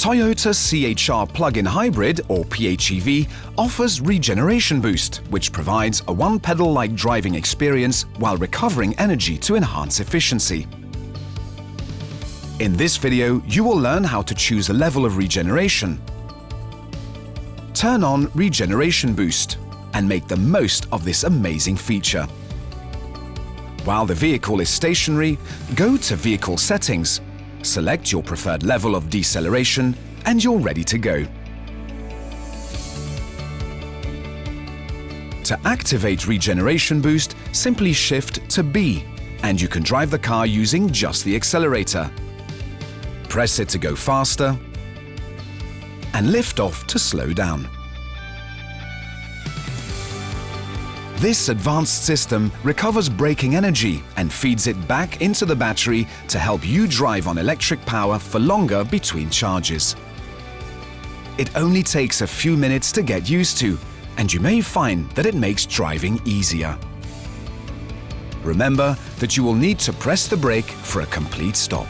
Toyota CHR plug-in hybrid, or PHEV, offers Regeneration Boost, which provides a one-pedal-like driving experience while recovering energy to enhance efficiency. In this video, you will learn how to choose a level of regeneration, turn on Regeneration Boost, and make the most of this amazing feature. While the vehicle is stationary, go to Vehicle Settings, select your preferred level of deceleration, and you're ready to go. To activate Regeneration Boost, simply shift to B, and you can drive the car using just the accelerator. Press it to go faster, and lift off to slow down. This advanced system recovers braking energy and feeds it back into the battery to help you drive on electric power for longer between charges. It only takes a few minutes to get used to, and you may find that it makes driving easier. Remember that you will need to press the brake for a complete stop.